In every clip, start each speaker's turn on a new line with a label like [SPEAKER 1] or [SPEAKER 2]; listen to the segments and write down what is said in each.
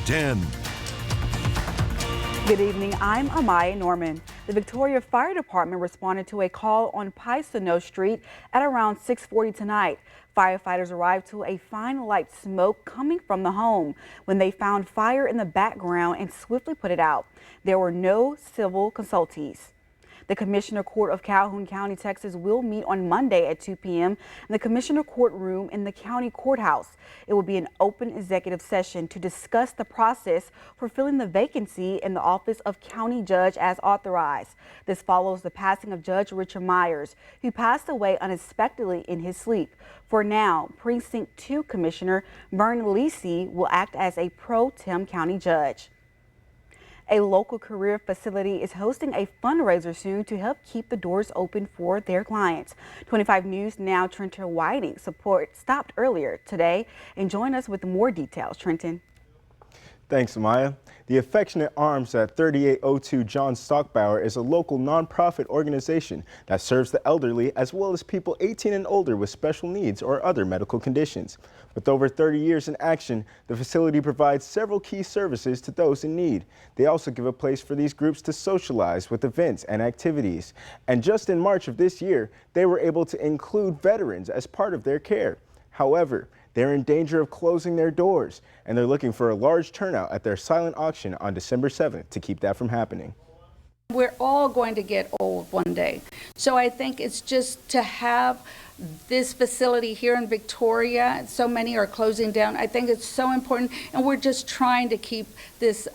[SPEAKER 1] 10.
[SPEAKER 2] Good evening, I'm Amaya Norman. The Victoria Fire Department responded to a call on Paisano Street at around 6:40 tonight. Firefighters arrived to find light smoke coming from the home when they found fire in the background and swiftly put it out. There were no civil casualties. The Commissioner Court of Calhoun County, Texas will meet on Monday at 2 p.m. in the Commissioner Courtroom in the county courthouse. It will be an open executive session to discuss the process for filling the vacancy in the office of county judge as authorized. This follows the passing of Judge Richard Myers, who passed away unexpectedly in his sleep. For now, Precinct 2 Commissioner Vern Lisi will act as a pro tem county judge. A local career facility is hosting a fundraiser soon to help keep the doors open for their clients. 25 News Now Trenton Whiting support stopped earlier today and join us with more details. Trenton.
[SPEAKER 3] Thanks, Amaya. The Affectionate Arms at 3802 John Stockbauer is a local nonprofit organization that serves the elderly as well as people 18 and older with special needs or other medical conditions. With over 30 years in action, the facility provides several key services to those in need. They also give a place for these groups to socialize with events and activities. And just in March of this year, they were able to include veterans as part of their care. However, they're in danger of closing their doors, and they're looking for a large turnout at their silent auction on December 7th to keep that from happening.
[SPEAKER 4] We're all going to get old one day. So I think it's just to have this facility here in Victoria, so many are closing down. I think it's so important, and we're just trying to keep this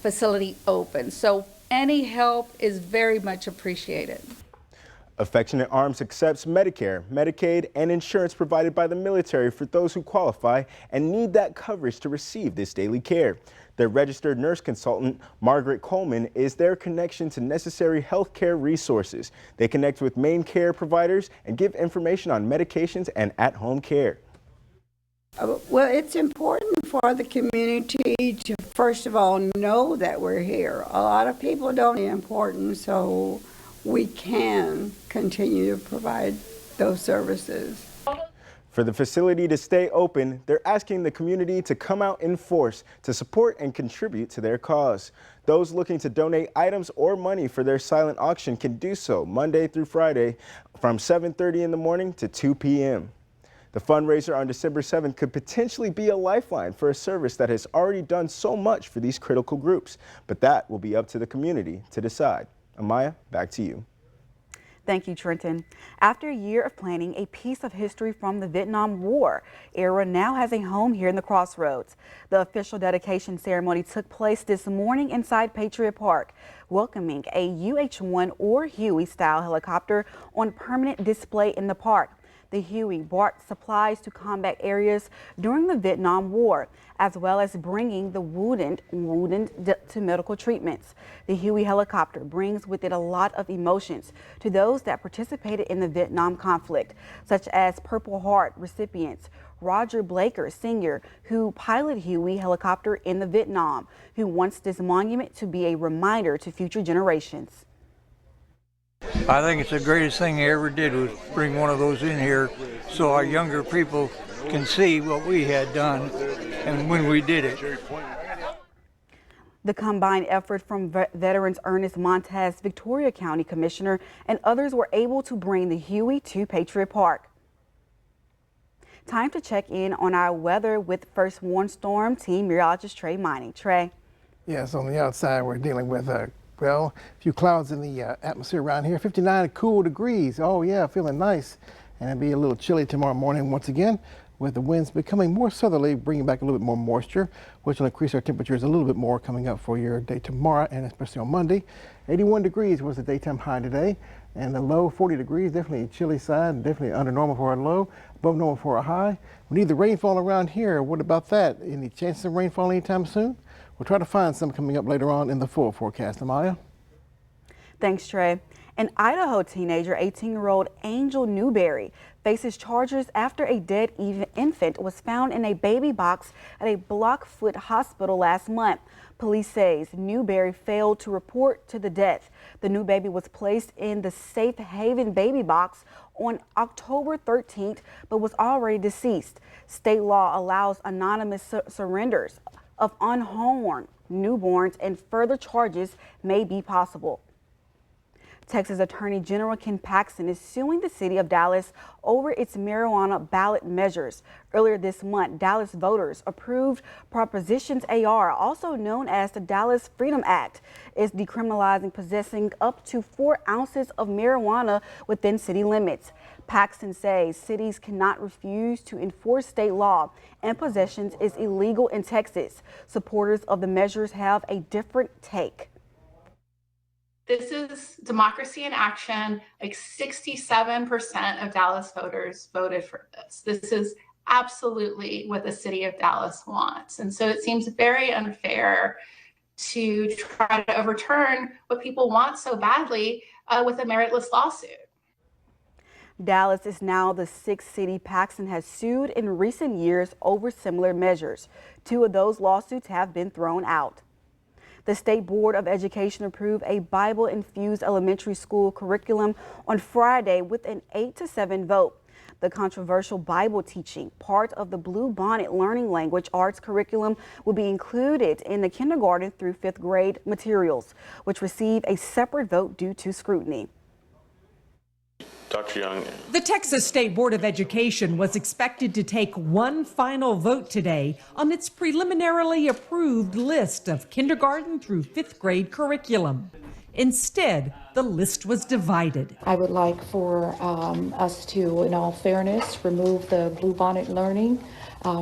[SPEAKER 4] facility open. So any help is very much appreciated.
[SPEAKER 3] Affectionate Arms accepts Medicare, Medicaid, and insurance provided by the military for those who qualify and need that coverage to receive this daily care. Their registered nurse consultant, Margaret Coleman, is their connection to necessary health care resources. They connect with main care providers and give information on medications and at-home care.
[SPEAKER 5] Well, it's important for the community to, first of all, know that we're here. A lot of people don't know it's important, so we can continue to provide those services.
[SPEAKER 3] For the facility to stay open, they're asking the community to come out in force to support and contribute to their cause. Those looking to donate items or money for their silent auction can do so Monday through Friday from 7:30 in the morning to 2 p.m. The fundraiser on December 7th could potentially be a lifeline for a service that has already done so much for these critical groups, but that will be up to the community to decide. Amaya, back to you.
[SPEAKER 2] Thank you, Trenton. After a year of planning, a piece of history from the Vietnam War era now has a home here in the Crossroads. The official dedication ceremony took place this morning inside Patriot Park, welcoming a UH-1 or Huey-style helicopter on permanent display in the park. The Huey brought supplies to combat areas during the Vietnam War, as well as bringing the wounded to medical treatments. The Huey helicopter brings with it a lot of emotions to those that participated in the Vietnam conflict, such as Purple Heart recipients Roger Blaker Sr., who piloted Huey helicopter in the Vietnam, who wants this monument to be a reminder to future generations.
[SPEAKER 6] I think it's the greatest thing they ever did was bring one of those in here so our younger people can see what we had done and when we did it.
[SPEAKER 2] The combined effort from veterans Ernest Montez, Victoria County Commissioner, and others were able to bring the Huey to Patriot Park. Time to check in on our weather with First Warn Storm Team Meteorologist Trey Mining. Trey.
[SPEAKER 7] Yes, on the outside we're dealing with well, a few clouds in the atmosphere around here. 59 cool degrees. Oh yeah, feeling nice. And it'll be a little chilly tomorrow morning once again, with the winds becoming more southerly, bringing back a little bit more moisture, which will increase our temperatures a little bit more coming up for your day tomorrow and especially on Monday. 81 degrees was the daytime high today, and the low 40 degrees, definitely a chilly side, definitely under normal for a low, above normal for a high. We need the rainfall around here. What about that? Any chances of rainfall anytime soon? We'll try to find some coming up later on in the full forecast. Amaya?
[SPEAKER 2] Thanks, Trey. An Idaho teenager, 18-year-old Angel Newberry, faces charges after a dead infant was found in a baby box at a Blackfoot hospital last month. Police says Newberry failed to report to the death. The new baby was placed in the Safe Haven baby box on October 13th, but was already deceased. State law allows anonymous surrenders of unborn newborns, and further charges may be possible. Texas Attorney General Ken Paxton is suing the city of Dallas over its marijuana ballot measures. Earlier this month, Dallas voters approved Propositions AR, also known as the Dallas Freedom Act, is decriminalizing possessing up to 4 ounces of marijuana within city limits. Paxton says cities cannot refuse to enforce state law, and possessions is illegal in Texas. Supporters of the measures have a different take.
[SPEAKER 1] This is democracy in action. Like 67% of Dallas voters voted for this. This is absolutely what the city of Dallas wants. And so it seems very unfair to try to overturn what people want so badly with a meritless lawsuit.
[SPEAKER 2] Dallas is now the 6th city Paxton has sued in recent years over similar measures. 2 of those lawsuits have been thrown out. The State Board of Education approved a Bible-infused elementary school curriculum on Friday with an 8-7 vote. The controversial Bible teaching, part of the Blue Bonnet Learning Language Arts curriculum, will be included in the kindergarten through 5th grade materials, which receive a separate vote due to scrutiny.
[SPEAKER 8] Dr. Young.
[SPEAKER 9] The Texas State Board of Education was expected to take one final vote today on its preliminarily approved list of kindergarten through 5th grade curriculum. Instead, the list was divided.
[SPEAKER 10] I would like for us to, in all fairness, remove the Blue Bonnet Learning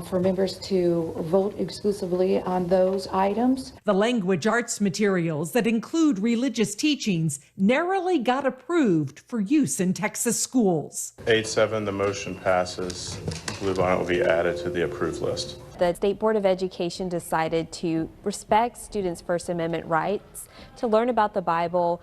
[SPEAKER 10] for members to vote exclusively on those items.
[SPEAKER 9] The language arts materials that include religious teachings narrowly got approved for use in Texas schools.
[SPEAKER 8] 8-7, the motion passes. Blue Bonnet will be added to the approved list.
[SPEAKER 11] The State Board of Education decided to respect students' First Amendment rights to learn about the Bible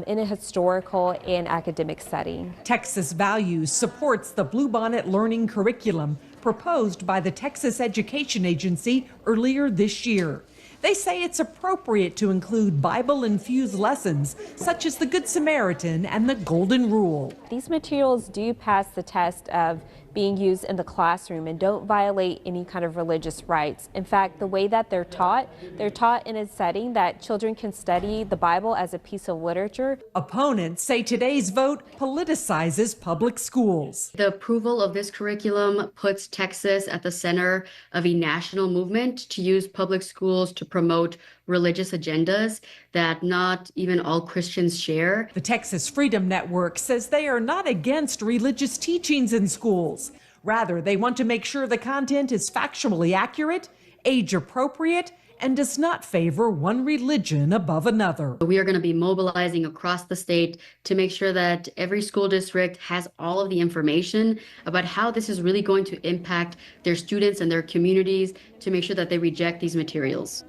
[SPEAKER 11] in a historical and academic setting.
[SPEAKER 9] Texas Values supports the Blue Bonnet Learning curriculum proposed by the Texas Education Agency earlier this year. They say it's appropriate to include Bible-infused lessons such as the Good Samaritan and the Golden Rule.
[SPEAKER 11] These materials do pass the test of being used in the classroom and don't violate any kind of religious rights. In fact, the way that they're taught in a setting that children can study the Bible as a piece of literature.
[SPEAKER 9] Opponents say today's vote politicizes public schools.
[SPEAKER 12] The approval of this curriculum puts Texas at the center of a national movement to use public schools to promote religious agendas that not even all Christians share.
[SPEAKER 9] The Texas Freedom Network says they are not against religious teachings in schools. Rather, they want to make sure the content is factually accurate, age appropriate, and does not favor one religion above another.
[SPEAKER 12] We are going to be mobilizing across the state to make sure that every school district has all of the information about how this is really going to impact their students and their communities to make sure that they reject these materials.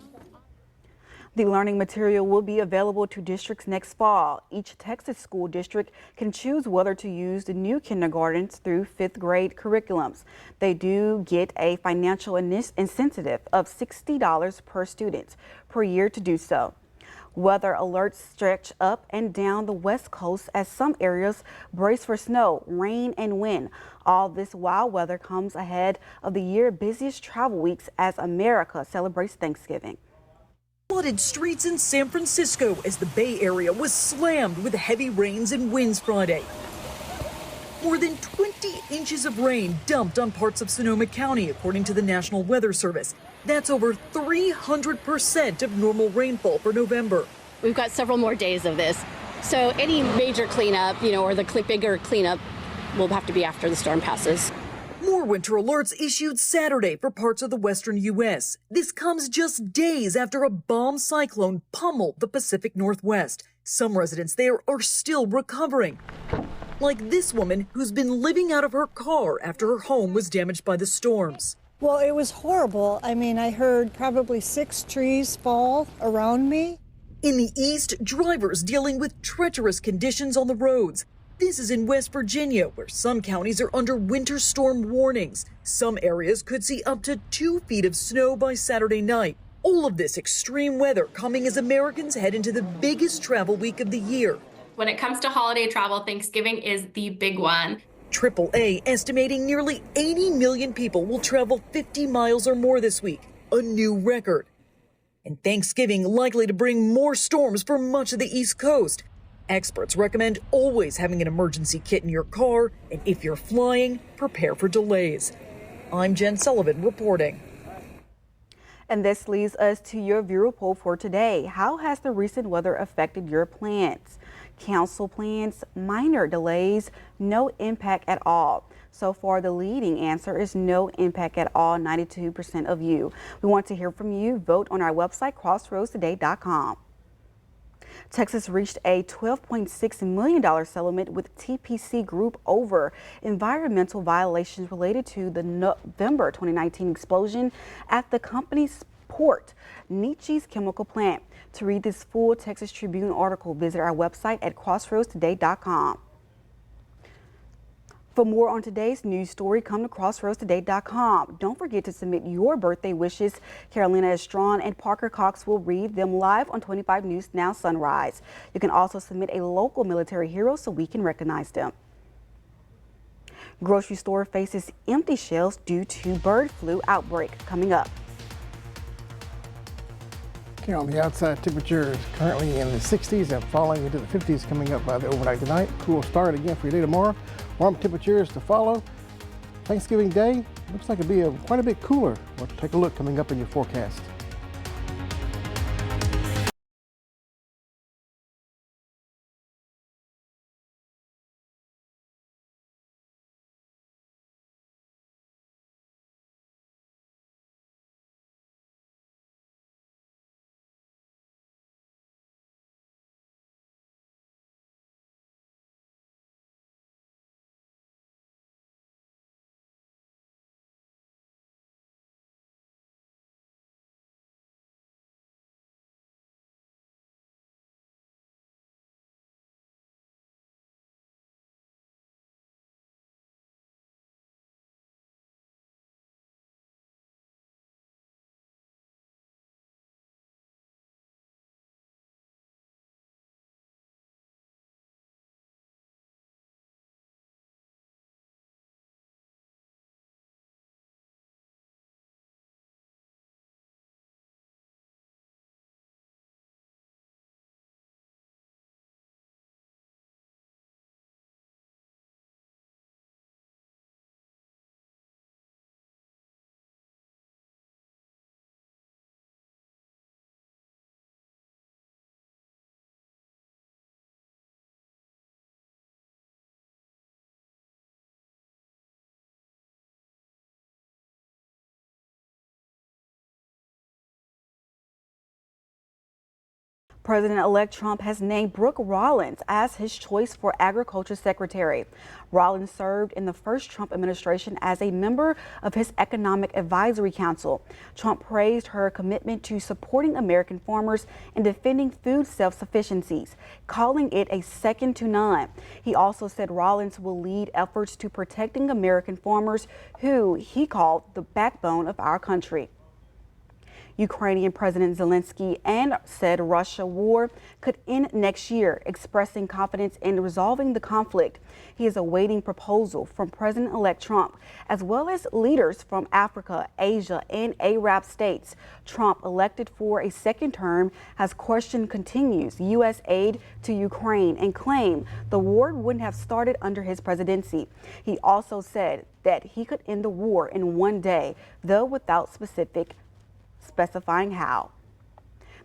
[SPEAKER 2] The learning material will be available to districts next fall. Each Texas school district can choose whether to use the new kindergartens through 5th grade curriculums. They do get a financial incentive of $60 per student per year to do so. Weather alerts stretch up and down the West Coast as some areas brace for snow, rain, and wind. All this wild weather comes ahead of the year's busiest travel weeks as America celebrates Thanksgiving.
[SPEAKER 13] Flooded streets in San Francisco as the Bay Area was slammed with heavy rains and winds Friday. More than 20 inches of rain dumped on parts of Sonoma County, according to the National Weather Service. That's over 300% of normal rainfall for November.
[SPEAKER 14] We've got several more days of this. So any major cleanup, or the bigger cleanup will have to be after the storm passes.
[SPEAKER 13] More winter alerts issued Saturday for parts of the western U.S. This comes just days after a bomb cyclone pummeled the Pacific Northwest. Some residents there are still recovering. Like this woman who's been living out of her car after her home was damaged by the storms.
[SPEAKER 15] Well, it was horrible. I mean, I heard probably 6 trees fall around me.
[SPEAKER 13] In the east, drivers dealing with treacherous conditions on the roads. This is in West Virginia, where some counties are under winter storm warnings. Some areas could see up to 2 feet of snow by Saturday night. All of this extreme weather coming as Americans head into the biggest travel week of the year.
[SPEAKER 16] When it comes to holiday travel, Thanksgiving is the big one.
[SPEAKER 13] AAA estimating nearly 80 million people will travel 50 miles or more this week, a new record. and Thanksgiving likely to bring more storms for much of the East Coast. Experts recommend always having an emergency kit in your car, and if you're flying, prepare for delays. I'm Jen Sullivan reporting.
[SPEAKER 2] And this leads us to your viewer poll for today. How has the recent weather affected your plans? Council plans, minor delays, no impact at all. So far, the leading answer is no impact at all, 92% of you. We want to hear from you. Vote on our website, crossroadstoday.com. Texas reached a $12.6 million settlement with TPC Group over environmental violations related to the November 2019 explosion at the company's port, Nietzsche's chemical plant. To read this full Texas Tribune article, visit our website at crossroadstoday.com. For more on today's news story, come to crossroadstoday.com. Don't forget to submit your birthday wishes. Carolina Estrón and Parker Cox will read them live on 25 News Now Sunrise. You can also submit a local military hero so we can recognize them. Grocery store faces empty shelves due to bird flu outbreak. Coming up.
[SPEAKER 7] Carol, the outside temperature is currently in the 60s and falling into the 50s coming up by the overnight tonight. Cool start again for your day tomorrow. Warm temperatures to follow. Thanksgiving Day looks like it'll be quite a bit cooler. We'll take a look coming up in your forecast.
[SPEAKER 2] President-elect Trump has named Brooke Rollins as his choice for Agriculture Secretary. Rollins served in the first Trump administration as a member of his Economic Advisory Council. Trump praised her commitment to supporting American farmers and defending food self-sufficiencies, calling it a second to none. He also said Rollins will lead efforts to protecting American farmers, who he called the backbone of our country. Ukrainian President Zelensky and said Russia war could end next year, expressing confidence in resolving the conflict. He is awaiting proposal from President-elect Trump, as well as leaders from Africa, Asia, and Arab states. Trump, elected for a second term, has questioned continues U.S. aid to Ukraine and claimed the war wouldn't have started under his presidency. He also said that he could end the war in one day, though without specifying how.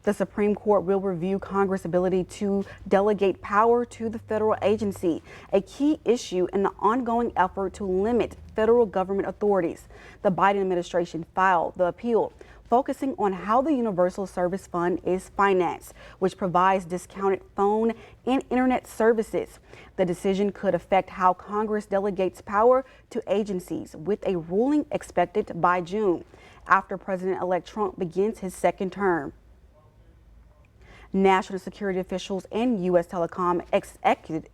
[SPEAKER 2] The Supreme Court will review Congress' ability to delegate power to the federal agency, a key issue in the ongoing effort to limit federal government authorities. The Biden administration filed the appeal, focusing on how the Universal Service Fund is financed, which provides discounted phone and internet services. The decision could affect how Congress delegates power to agencies, with a ruling expected by June, after President-elect Trump begins his second term. National security officials and U.S. telecom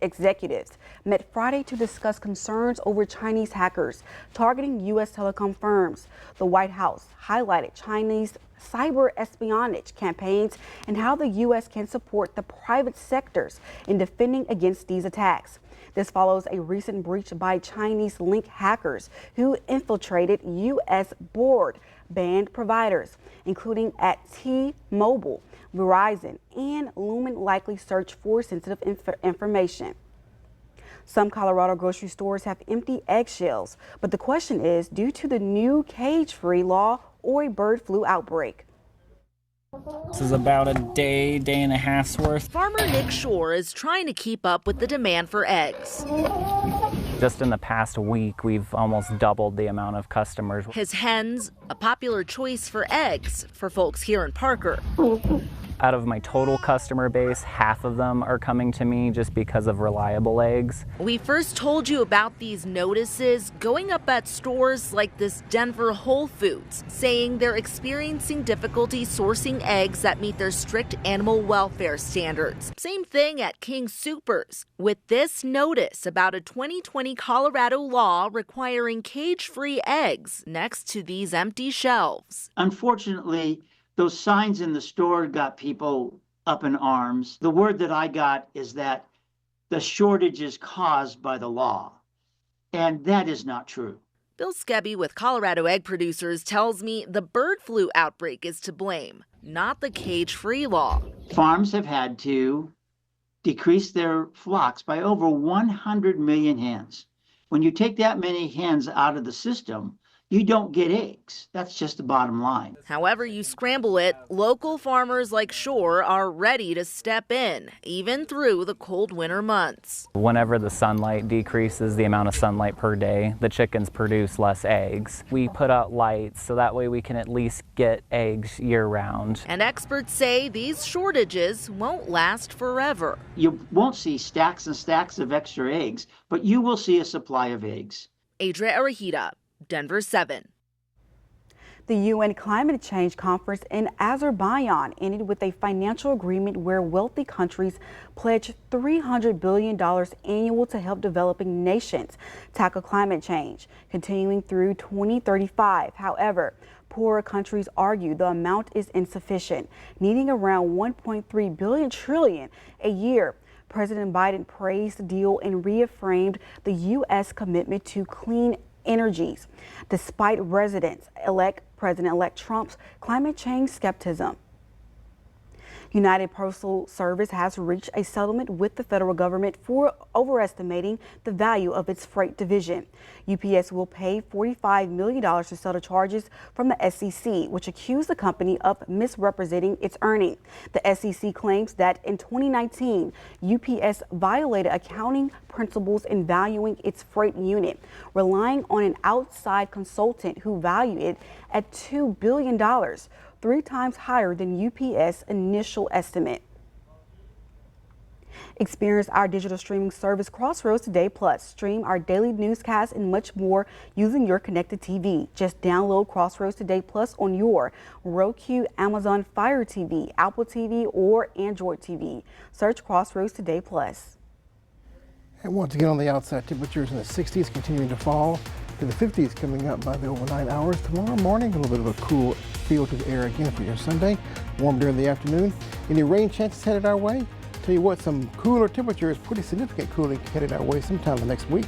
[SPEAKER 2] executives met Friday to discuss concerns over Chinese hackers targeting U.S. telecom firms. The White House highlighted Chinese cyber espionage campaigns and how the U.S. can support the private sectors in defending against these attacks. This follows a recent breach by Chinese link hackers who infiltrated U.S. board banned providers, including at T-Mobile, Verizon, and Lumen likely search for sensitive information. Some Colorado grocery stores have empty eggshells, but the question is due to the new cage-free law or a bird flu outbreak.
[SPEAKER 17] This is about a day and a half's worth.
[SPEAKER 18] Farmer Nick Shore is trying to keep up with the demand for eggs.
[SPEAKER 17] Just in the past week, we've almost doubled the amount of customers.
[SPEAKER 18] His hens, a popular choice for eggs for folks here in Parker.
[SPEAKER 17] Out of my total customer base, half of them are coming to me just because of reliable eggs.
[SPEAKER 18] We first told you about these notices going up at stores like this Denver Whole Foods, saying they're experiencing difficulty sourcing eggs that meet their strict animal welfare standards. Same thing at King Soopers, with this notice about a 2020 Colorado law requiring cage-free eggs next to these empty shelves.
[SPEAKER 19] Unfortunately, those signs in the store got people up in arms. The word that I got is that the shortage is caused by the law, and that is not true.
[SPEAKER 18] Bill Skebby with Colorado Egg Producers tells me the bird flu outbreak is to blame, not the cage-free law.
[SPEAKER 19] Farms have had to decrease their flocks by over 100 million hens. When you take that many hens out of the system, you don't get eggs. That's just the bottom line.
[SPEAKER 18] However you scramble it, local farmers like Shore are ready to step in, even through the cold winter months.
[SPEAKER 17] Whenever the sunlight decreases, the amount of sunlight per day, the chickens produce less eggs. We put out lights so that way we can at least get eggs year-round.
[SPEAKER 18] And experts say these shortages won't last forever.
[SPEAKER 19] You won't see stacks and stacks of extra eggs, but you will see a supply of eggs.
[SPEAKER 18] Adria Arahita, Denver 7.
[SPEAKER 2] The UN Climate Change Conference in Azerbaijan ended with a financial agreement where wealthy countries pledge $300 billion annual to help developing nations tackle climate change, continuing through 2035. However, poorer countries argue the amount is insufficient, needing around 1.3 trillion a year. President Biden praised the deal and reaffirmed the U.S. commitment to clean energies, despite President-elect Trump's climate change skepticism. United Postal Service has reached a settlement with the federal government for overestimating the value of its freight division. UPS will pay $45 million to settle charges from the SEC, which accused the company of misrepresenting its earnings. The SEC claims that in 2019, UPS violated accounting principles in valuing its freight unit, relying on an outside consultant who valued it at $2 billion. 3 times higher than UPS initial estimate. Experience our digital streaming service Crossroads Today Plus. Stream our daily newscasts and much more using your connected TV. Just download Crossroads Today Plus on your Roku, Amazon Fire TV, Apple TV, or Android TV. Search Crossroads Today Plus.
[SPEAKER 7] And once again on the outside, temperatures in the 60s continuing to fall to the 50s coming up by the overnight hours. Tomorrow morning, a little bit of a cool feel to the air again for your Sunday. Warm during the afternoon. Any rain chances headed our way? Tell you what, some cooler temperatures, pretty significant cooling headed our way sometime the next week.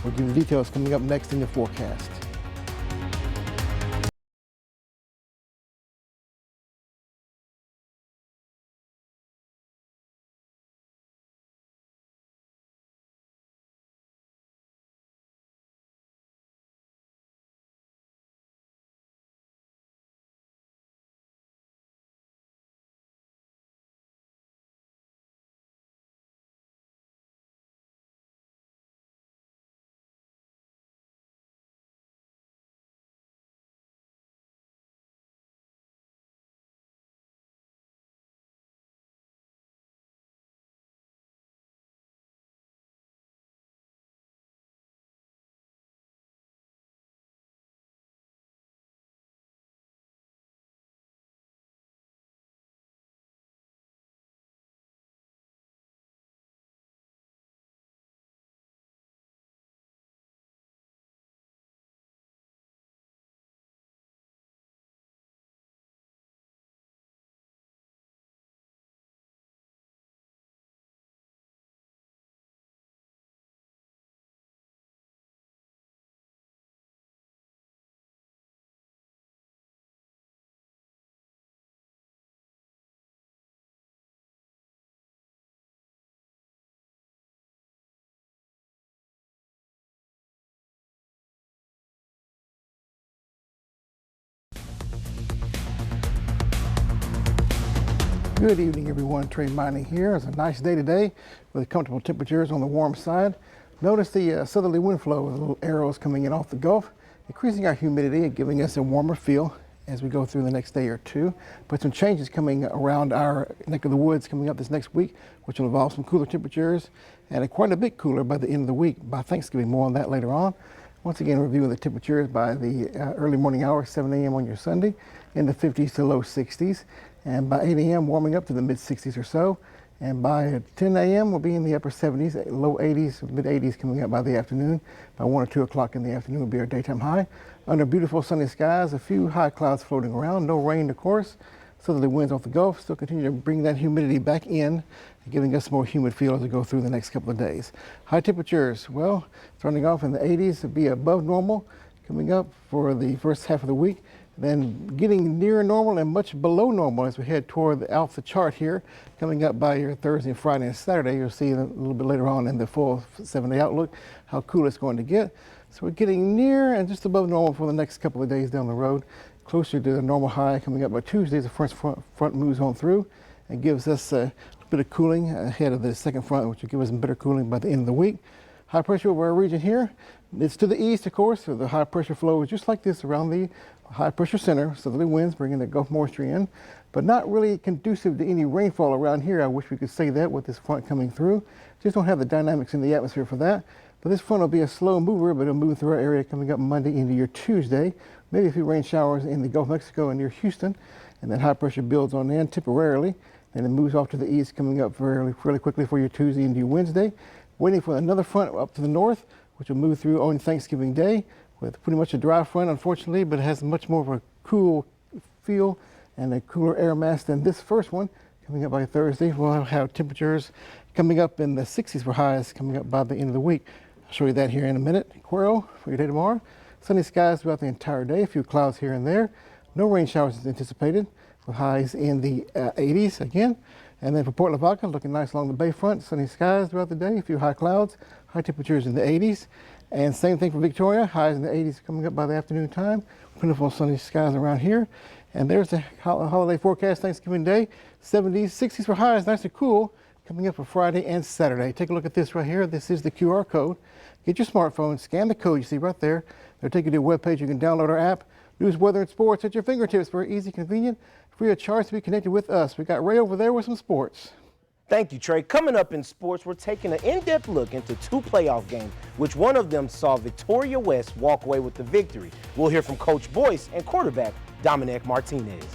[SPEAKER 7] We'll give you the details coming up next in the forecast. Good evening, everyone. Trey Mining here. It's a nice day today with comfortable temperatures on the warm side. Notice the southerly wind flow with little arrows coming in off the Gulf, increasing our humidity and giving us a warmer feel as we go through the next day or two. But some changes coming around our neck of the woods coming up this next week, which will involve some cooler temperatures and quite a bit cooler by the end of the week, by Thanksgiving. More on that later on. Once again, reviewing the temperatures by the early morning hours, 7 a.m. on your Sunday, in the 50s to low 60s. And by 8 a.m., warming up to the mid 60s or so. And by 10 a.m., we'll be in the upper 70s, low 80s, mid 80s coming up by the afternoon. By 1 or 2 o'clock in the afternoon will be our daytime high. Under beautiful sunny skies, a few high clouds floating around, no rain, of course. Southerly winds off the Gulf still continue to bring that humidity back in, giving us more humid feel as we go through the next couple of days. High temperatures, well, starting off in the 80s to be above normal, coming up for the first half of the week. Then getting near normal and much below normal as we head toward off the chart here. Coming up by your Thursday, Friday, and Saturday, you'll see a little bit later on in the full 7-day outlook how cool it's going to get. So we're getting near and just above normal for the next couple of days down the road. Closer to the normal high coming up by Tuesday as the first front moves on through and gives us a bit of cooling ahead of the second front, which will give us better cooling by the end of the week. High pressure over our region here. It's to the east, of course, so the high pressure flow is just like this around the high pressure center. Southerly winds bringing the Gulf moisture in, but not really conducive to any rainfall around here. I wish we could say that with this front coming through. Just don't have the dynamics in the atmosphere for that. But this front will be a slow mover, but it'll move through our area coming up Monday into your Tuesday. Maybe a few rain showers in the Gulf of Mexico and near Houston, and then high pressure builds on in temporarily, and it moves off to the east coming up fairly quickly for your Tuesday into your Wednesday. Waiting for another front up to the north, which will move through on Thanksgiving Day with pretty much a dry front, unfortunately, but it has much more of a cool feel and a cooler air mass than this first one. Coming up by Thursday, we'll have temperatures coming up in the 60s for highs coming up by the end of the week. I'll show you that here in a minute. Quero for your day tomorrow. Sunny skies throughout the entire day, a few clouds here and there. No rain showers is anticipated with highs in the 80s again. And then for Port Lavaca, looking nice along the bayfront, sunny skies throughout the day, a few high clouds, high temperatures in the 80s. And same thing for Victoria, highs in the 80s coming up by the afternoon time. Plentiful sunny skies around here. And there's the holiday forecast, Thanksgiving Day, 70s, 60s for highs, nice and cool, coming up for Friday and Saturday. Take a look at this right here. This is the QR code. Get your smartphone, scan the code you see right there. They'll take you to a webpage. You can download our app. News, weather, and sports at your fingertips. Very easy, convenient, free of charge to be connected with us. We got Ray over there with some sports.
[SPEAKER 20] Thank you, Trey. Coming up in sports, we're taking an in-depth look into 2 playoff games, which one of them saw Victoria West walk away with the victory. We'll hear from Coach Boyce and quarterback Dominic Martinez.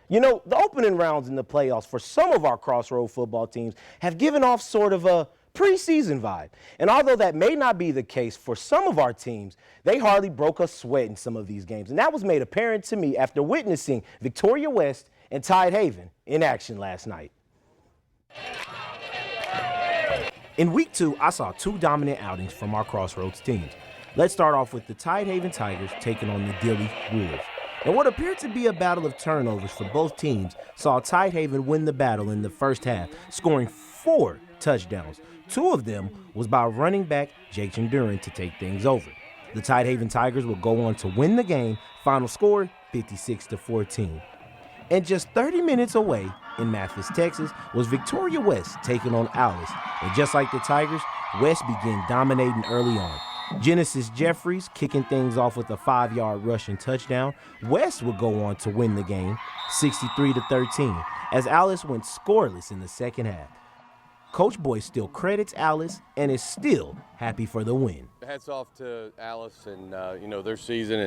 [SPEAKER 20] You know, the opening rounds in the playoffs for some of our Crossroad football teams have given off sort of a preseason vibe. And although that may not be the case for some of our teams, they hardly broke a sweat in some of these games. And that was made apparent to me after witnessing Victoria West and Tidehaven in action last night. In week 2, I saw 2 dominant outings from our Crossroads teams. Let's start off with the Tidehaven Tigers taking on the Dilley Wolves. And what appeared to be a battle of turnovers for both teams saw Tidehaven win the battle in the first half, scoring 4 touchdowns. 2 of them was by running back Jake Duran to take things over. The Tidehaven Tigers will go on to win the game, final score 56-14. And just 30 minutes away in Memphis, Texas, was Victoria West taking on Alice. And just like the Tigers, West began dominating early on. Genesis Jeffries kicking things off with a 5-yard rushing touchdown. West would go on to win the game 63-13 as Alice went scoreless in the second half. Coach Boyce still credits Alice and is still happy for the win.
[SPEAKER 21] Hats off to Alice and their season,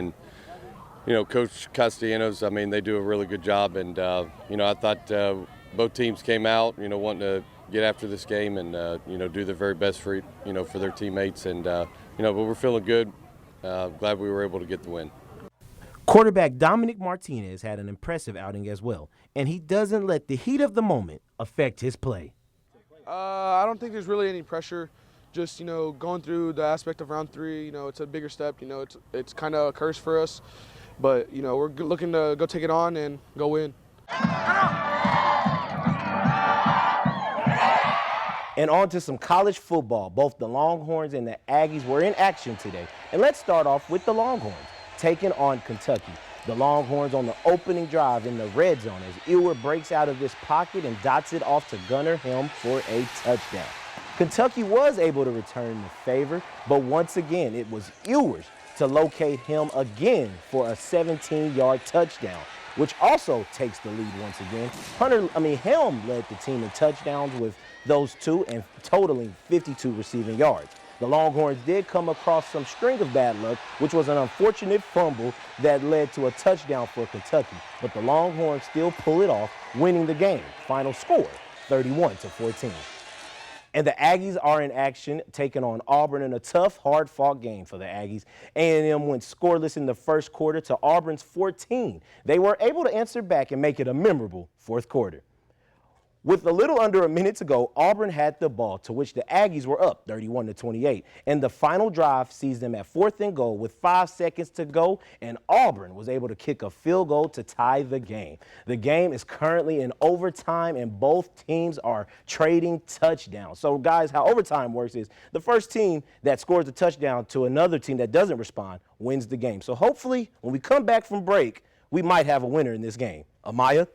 [SPEAKER 21] and Coach Castellanos. I mean, they do a really good job, and I thought both teams came out wanting to get after this game and do their very best for for their teammates, and but we're feeling good. Glad we were able to get the win.
[SPEAKER 20] Quarterback Dominic Martinez had an impressive outing as well, and he doesn't let the heat of the moment affect his play.
[SPEAKER 22] I don't think there's really any pressure. Just going through the aspect of round 3. It's a bigger step. It's kind of a curse for us, but we're looking to go take it on and go win.
[SPEAKER 20] And on to some college football. Both the Longhorns and the Aggies were in action today. And let's start off with the Longhorns taking on Kentucky. The Longhorns on the opening drive in the red zone as Ewer breaks out of this pocket and dots it off to Gunnar Helm for a touchdown. Kentucky was able to return the favor, but once again, it was Ewers to locate him again for a 17-yard touchdown, which also takes the lead once again. Helm led the team in touchdowns with those 2 and totaling 52 receiving yards. The Longhorns did come across some string of bad luck, which was an unfortunate fumble that led to a touchdown for Kentucky. But the Longhorns still pull it off, winning the game. Final score, 31-14. And the Aggies are in action, taking on Auburn in a tough, hard-fought game for the Aggies. A&M went scoreless in the first quarter to Auburn's 14. They were able to answer back and make it a memorable fourth quarter. With a little under a minute to go, Auburn had the ball, to which the Aggies were up 31-28. And the final drive sees them at 4th and goal with 5 seconds to go, and Auburn was able to kick a field goal to tie the game. The game is currently in overtime, and both teams are trading touchdowns. So, guys, how overtime works is the first team that scores a touchdown to another team that doesn't respond wins the game. So, hopefully, when we come back from break, we might have a winner in this game. Amaya?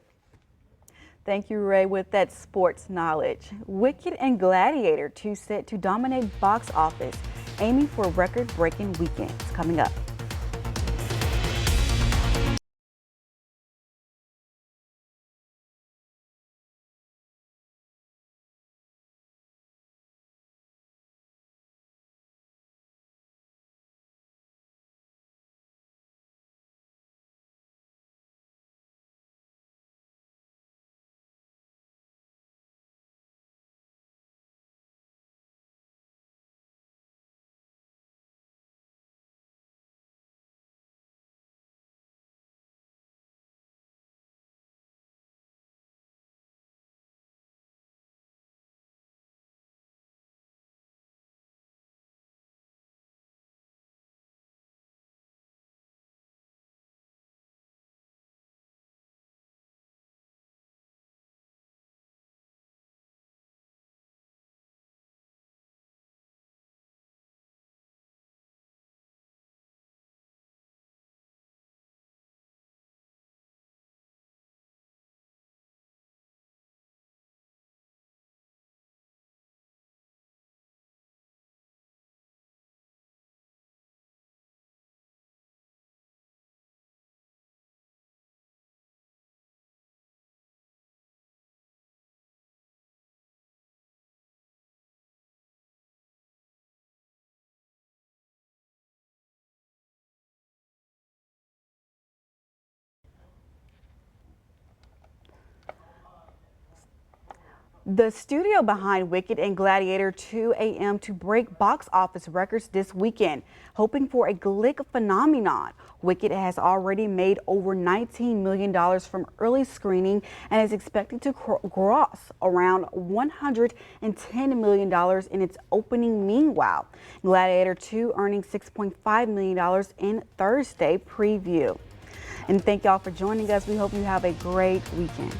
[SPEAKER 2] Thank you, Ray, with that sports knowledge. Wicked and Gladiator 2 set to dominate box office, aiming for record-breaking weekends coming up. The studio behind Wicked and Gladiator 2 a.m. to break box office records this weekend, hoping for a Glick phenomenon. Wicked has already made over $19 million from early screening and is expected to gross around $110 million in its opening. Meanwhile, Gladiator 2 earning $6.5 million in Thursday preview. And thank y'all for joining us. We hope you have a great weekend.